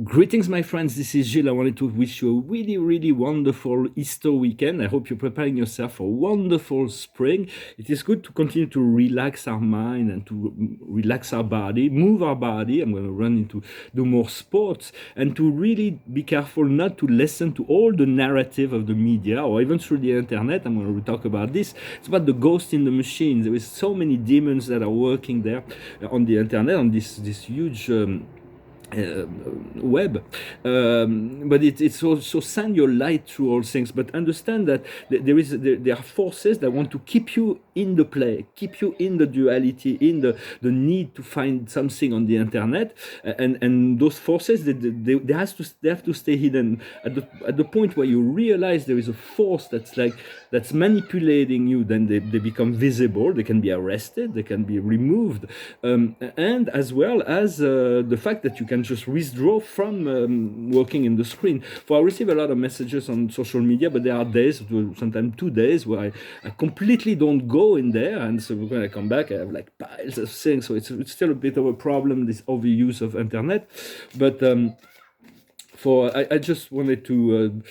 Greetings, my friends. This is Gilles. I wanted to wish you a really, really wonderful Easter weekend. I hope you're preparing yourself for a wonderful spring. It is good to continue to relax our mind and to relax our body, move our body. I'm going to run into do more sports and to really be careful not to listen to all the narrative of the media or even through the internet. I'm going to talk about this. It's about the ghost in the machine. There is so many demons that are working there on the internet on this huge. Web, but it's also send your light through all things. But understand that there are forces that want to keep you in the play, keep you in the duality, in the need to find something on the internet, and those forces they have to stay hidden at the point where you realize there is a force that's manipulating you. Then they become visible. They can be arrested. They can be removed, and as well as the fact that you can just withdraw from working in the screen. For I receive a lot of messages on social media, but there are days, sometimes 2 days, where I completely don't go in there, and so when I come back, I have like piles of things. So it's still a bit of a problem, this overuse of internet, but. I just wanted to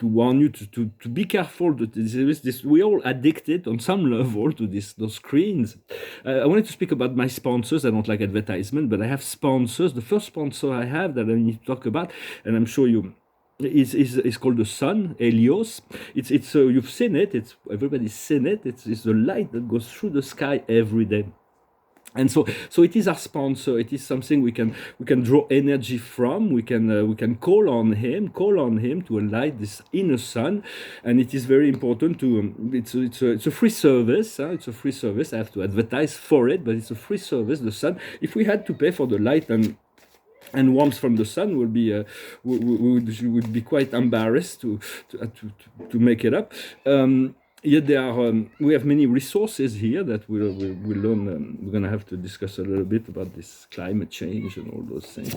warn you to be careful. That we're all addicted on some level to those screens. I wanted to speak about my sponsors. I don't like advertisement, but I have sponsors. The first sponsor I have that I need to talk about, and I'm sure you. Is called the sun, Helios. It's you've seen it. It's everybody's seen it. It's the light that goes through the sky every day. And so it is our sponsor. It is something we can draw energy from. We can call on him to light this inner sun, and it is very important to. It's a free service. It's a free service. I have to advertise for it, but it's a free service. The sun. If we had to pay for the light and warmth from the sun, we would be quite embarrassed to make it up. Yet we have many resources here that we'll learn. We're going to have to discuss a little bit about this climate change and all those things.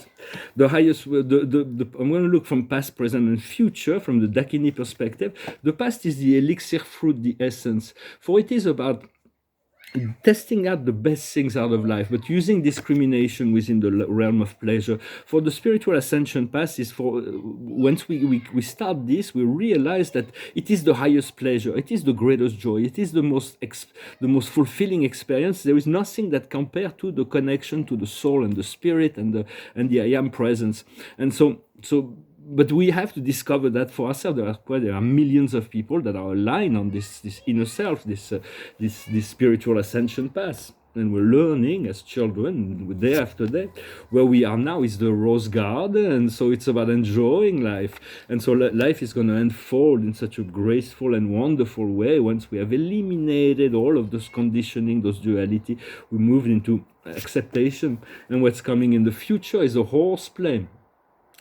The highest, I'm going to look from past, present, and future from the Dakini perspective. The past is the elixir fruit, the essence, for it is about testing out the best things out of life, but using discrimination within the realm of pleasure. For the spiritual ascension path is for once we start this, we realize that it is the highest pleasure, it is the greatest joy, it is the most fulfilling experience. There is nothing that compares to the connection to the soul and the spirit and the I am presence. And so. But we have to discover that for ourselves. There are millions of people that are aligned on this inner self, this spiritual ascension path. And we're learning as children, day after day. Where we are now is the rose garden, and so it's about enjoying life. And so life is going to unfold in such a graceful and wonderful way. Once we have eliminated all of those conditioning, those duality, we move into acceptation. And what's coming in the future is a horseplay.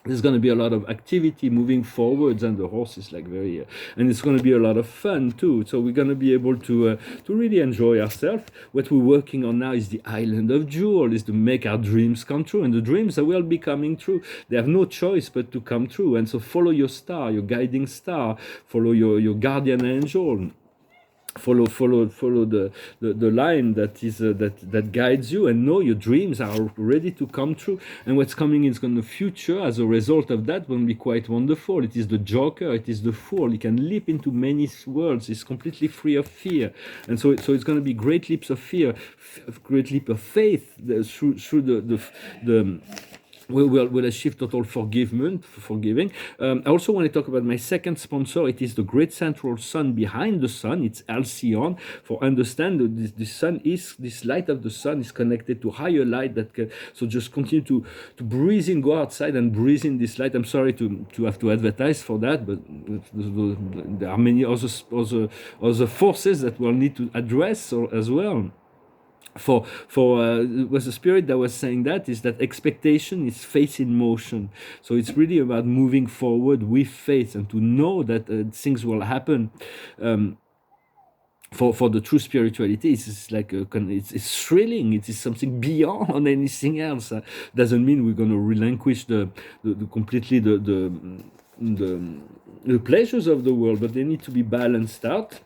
There's going to be a lot of activity moving forwards, and the horse is like and it's going to be a lot of fun too. So we're going to be able to really enjoy ourselves. What we're working on now is the island of jewel, is to make our dreams come true, and the dreams will be coming true. They have no choice but to come true. And so follow your star, your guiding star, follow your guardian angel. Follow the line that guides you, and know your dreams are ready to come true. And what's coming in the future as a result of that will be quite wonderful. It is the joker, it is the fool. He can leap into many worlds. He's completely free of fear, and so it's going to be great leaps of fear, great leap of faith through the will achieve total forgiving. I also want to talk about my second sponsor. It is the great central sun behind the sun. It's Alcyon. For understand that the sun is, this light of the sun is connected to higher light so just continue to breathe in, go outside and breathe in this light. I'm sorry to have to advertise for that, but there are many other forces that we'll need to address as well. It was the spirit that was saying that is that expectation is faith in motion. So it's really about moving forward with faith and to know that things will happen. For the true spirituality, it's like it's thrilling. It is something beyond anything else. Doesn't mean we're going to relinquish the completely the pleasures of the world, but they need to be balanced out.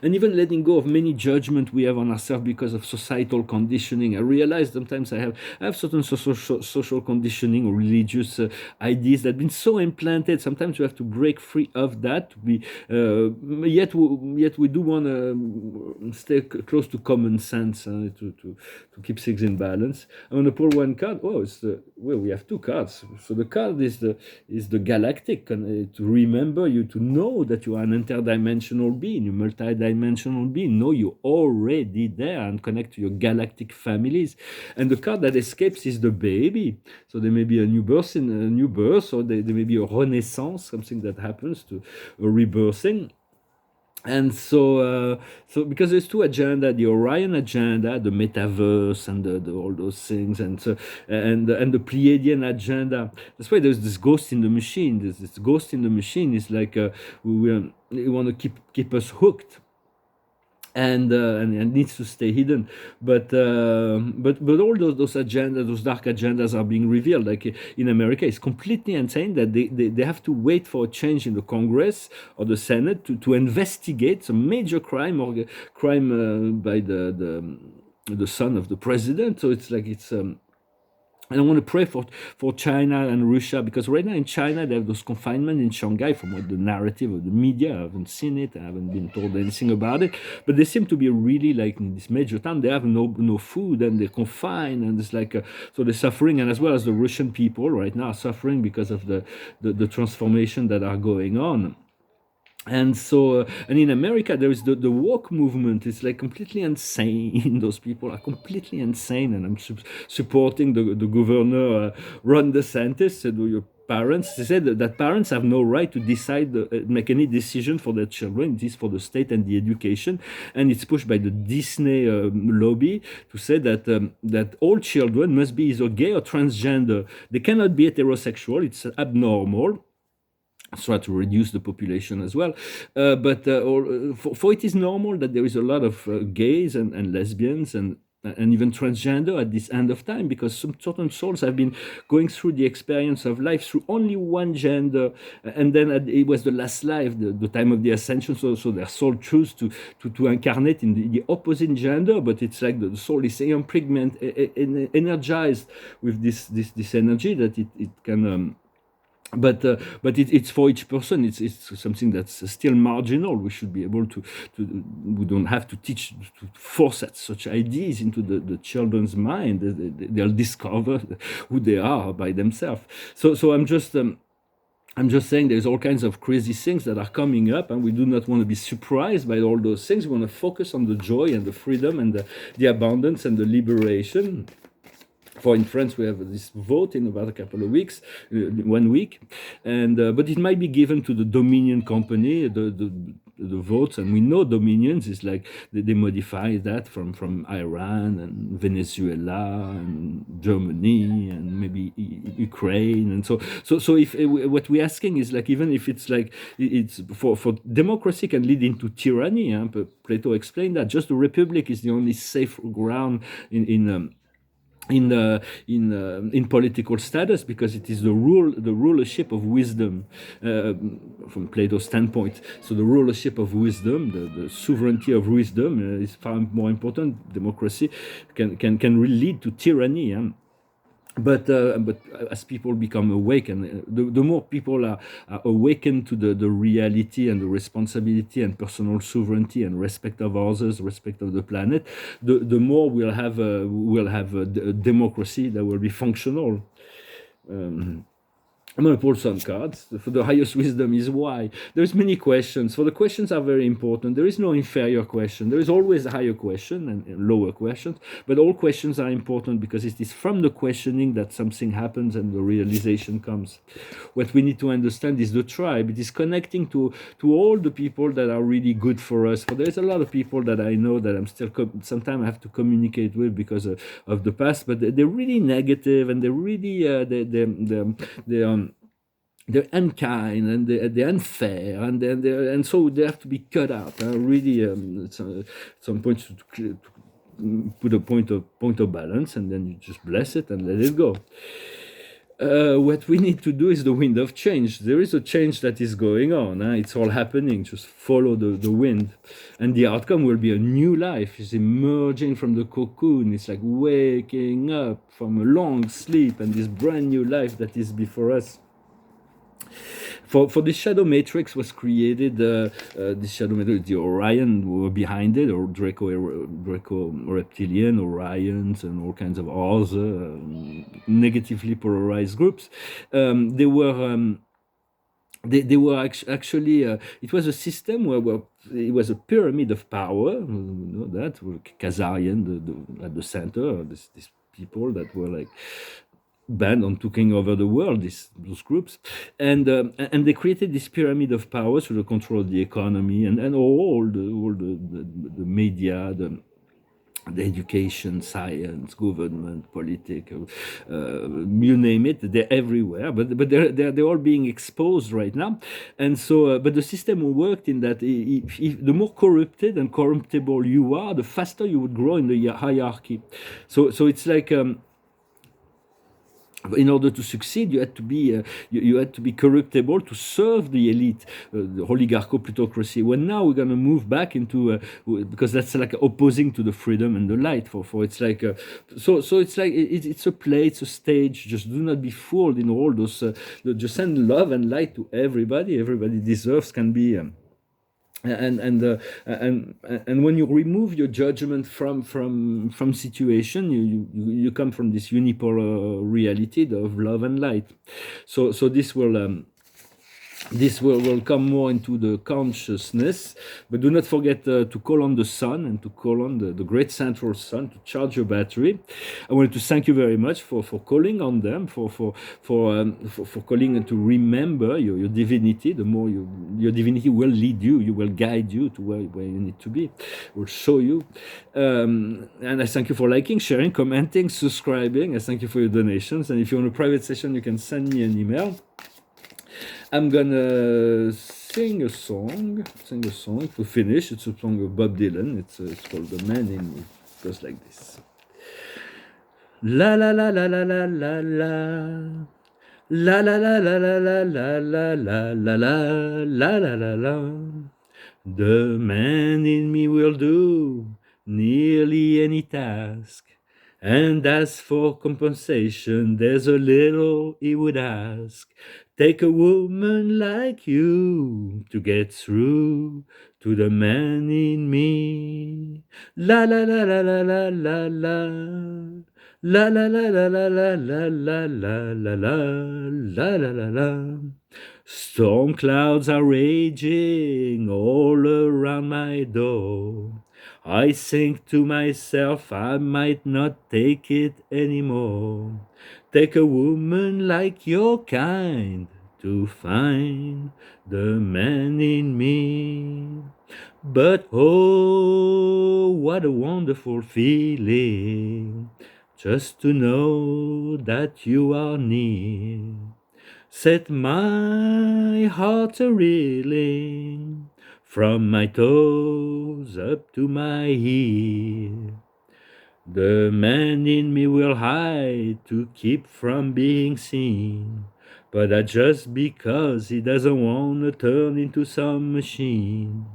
and even letting go of many judgment we have on ourselves because of societal conditioning. I realize sometimes I have certain social conditioning or religious ideas that have been so implanted. Sometimes we have to break free of that. Yet we do want to stay close to common sense, to keep things in balance. I'm going to pull one card. Oh, we have two cards. So the card is the galactic, to remember you, to know that you are an interdimensional being, a multidimensional being. Know you're already there and connect to your galactic families. And the card that escapes is the baby. So there may be a new birth, or there may be a renaissance, something that happens to a rebirthing. And so because there's two agenda, the Orion agenda, the metaverse, and all those things, and so and the Pleiadian agenda. That's why there's this ghost in the machine. This ghost in the machine is like, we want to keep us hooked, and needs to stay hidden. But all those agendas, those dark agendas, are being revealed. Like in America, it's completely insane that they have to wait for a change in the Congress or the Senate to investigate some major crime, or crime by the son of the president. So it's like it's. And I want to pray for China and Russia, because right now in China they have those confinement in Shanghai. From what the narrative of the media, I haven't seen it, I haven't been told anything about it, but they seem to be really, like, in this major town, they have no food, and they're confined, and it's like so they're suffering, and as well as the Russian people right now are suffering because of the transformation that are going on. And so, and in America, there is the woke movement. It's like completely insane. Those people are completely insane, and I'm supporting the governor, Ron DeSantis. Said, "Your parents." They said that parents have no right to decide, make any decision for their children. It is for the state and the education, and it's pushed by the Disney lobby to say that all children must be either gay or transgender. They cannot be heterosexual. It's abnormal. Try to reduce the population as well, for it is normal that there is a lot of gays and lesbians and even transgender at this end of time, because some certain souls have been going through the experience of life through only one gender, and then it was the last life, the time of the ascension, so their soul choose to incarnate in the opposite gender, but it's like the soul is impregnated, energized with this energy that it can. But it's for each person. It's something that's still marginal. We should be able to we don't have to teach, to force such ideas into the children's mind. They'll discover who they are by themselves. So I'm just saying there's all kinds of crazy things that are coming up, and we do not want to be surprised by all those things. We want to focus on the joy and the freedom and the abundance and the liberation. For in France, we have this vote in about a couple of weeks, 1 week, and but it might be given to the Dominion company, the votes, and we know Dominions is like they modify that from Iran and Venezuela and Germany and maybe Ukraine, and so if what we're asking is, like, even if it's like it's for democracy can lead into tyranny. Plato explained that just the republic is the only safe ground in political status, because it is the rulership of wisdom, from Plato's standpoint. So the rulership of wisdom, the sovereignty of wisdom, is far more important. Democracy can really lead to tyranny. But as people become awake, and the more people are awakened to the reality and the responsibility and personal sovereignty and respect of others, respect of the planet, the more we'll have a democracy that will be functional. I'm going to pull some cards. For the highest wisdom is why. There's many questions. For the questions are very important. There is no inferior question. There is always a higher question and lower questions. But all questions are important, because it is from the questioning that something happens and the realization comes. What we need to understand is the tribe. It is connecting to all the people that are really good for us. For there's a lot of people that I know that I'm still sometimes I have to communicate with because of the past, but they're really negative, and they're really they're unkind, and they're unfair, and so they have to be cut out. Really, at some point to put a point of balance, and then you just bless it and let it go. What we need to do is the wind of change. There is a change that is going on. It's all happening. Just follow the wind. And the outcome will be a new life. It's emerging from the cocoon. It's like waking up from a long sleep and this brand new life that is before us. For the shadow matrix was created, this shadow matrix, the Orion were behind it, or Draco reptilian, Orions, and all kinds of other negatively polarized groups. They were actually it was a system where it was a pyramid of power. You know that Khazarian, at the center, these people that were like banned on taking over the world, those groups, and they created this pyramid of power to the control of the economy and all the media, the education, science, government, politics, you name it, they're everywhere. But they're all being exposed right now, and so. But the system worked in that if the more corrupted and corruptible you are, the faster you would grow in the hierarchy. So it's like. In order to succeed, you had to be you had to be corruptible to serve the elite, the oligarcho-plutocracy. Well, now we're going to move back into because that's like opposing to the freedom and the light. For it's like so it's like it's a play, it's a stage. Just do not be fooled in all those. Just send love and light to everybody. Everybody deserves, can be. And when you remove your judgment from situation, you come from this unipolar reality of love and light. So this will come more into the consciousness, but do not forget to call on the sun and to call on the great central sun to charge your battery. I wanted to thank you very much for calling on them, for calling and to remember your divinity. The more your divinity will lead you, will guide you to where you need to be, will show you. And I thank you for liking, sharing, commenting, subscribing. I thank you for your donations. And if you want a private session, you can send me an email. I'm gonna sing a song to finish. It's a song of Bob Dylan. It's called "The Man in Me." It goes like this: La la la la la la la la. La la la la la la la la la la la la la la. The man in me will do nearly any task, and as for compensation, there's a little he would ask. Take a woman like you to get through to the man in me. La la la la la la la la. La la la la la la la la la la la la la la. Storm clouds are raging all around my door. I think to myself I might not take it anymore. Take a woman like your kind to find the man in me. But oh, what a wonderful feeling just to know that you are near. Set my heart a reeling from my toes up to my ear. The man in me will hide to keep from being seen, but that's just because he doesn't want to turn into some machine.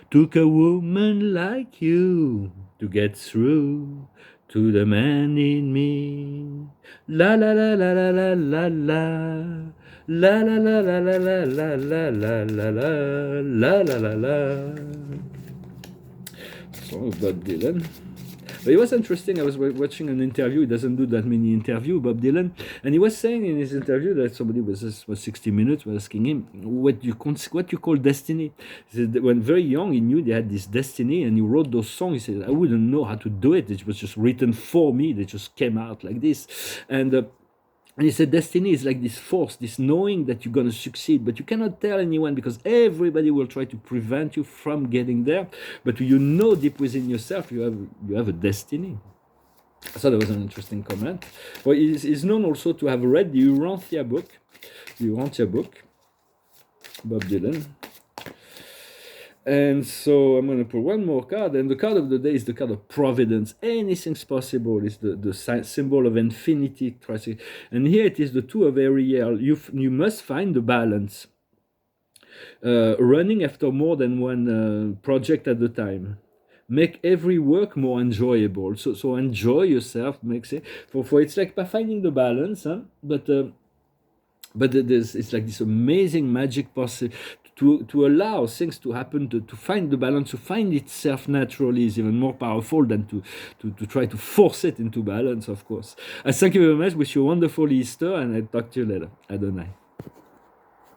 Took a woman like you to get through to the man in me. La la la la la la la la. La la la la la la la la la la la la la la. Song of Bob Dylan. But it was interesting. I was watching an interview. He doesn't do that many interviews, Bob Dylan, and he was saying in his interview that somebody was 60 Minutes was asking him what you call destiny. He said that when very young, he knew they had this destiny, and he wrote those songs. He said, "I wouldn't know how to do it. It was just written for me. They just came out like this," and he said, destiny is like this force, this knowing that you're going to succeed, but you cannot tell anyone because everybody will try to prevent you from getting there. But you know deep within yourself, you have a destiny. So that was an interesting comment. Well, he's known also to have read the Urantia book, Bob Dylan. And so I'm going to pull one more card, and the card of the day is the card of providence. Anything's possible. It's the symbol of infinity. And here it is the two of Ariel. You must find the balance. Running after more than one project at a time. Make every work more enjoyable. So enjoy yourself. Makes it for it's like by finding the balance, huh? But it's like this amazing magic possible to allow things to happen, to find the balance, to find itself naturally is even more powerful than to try to force it into balance, of course. I thank you very much. Wish you a wonderful Easter, and I'll talk to you later. Adonai.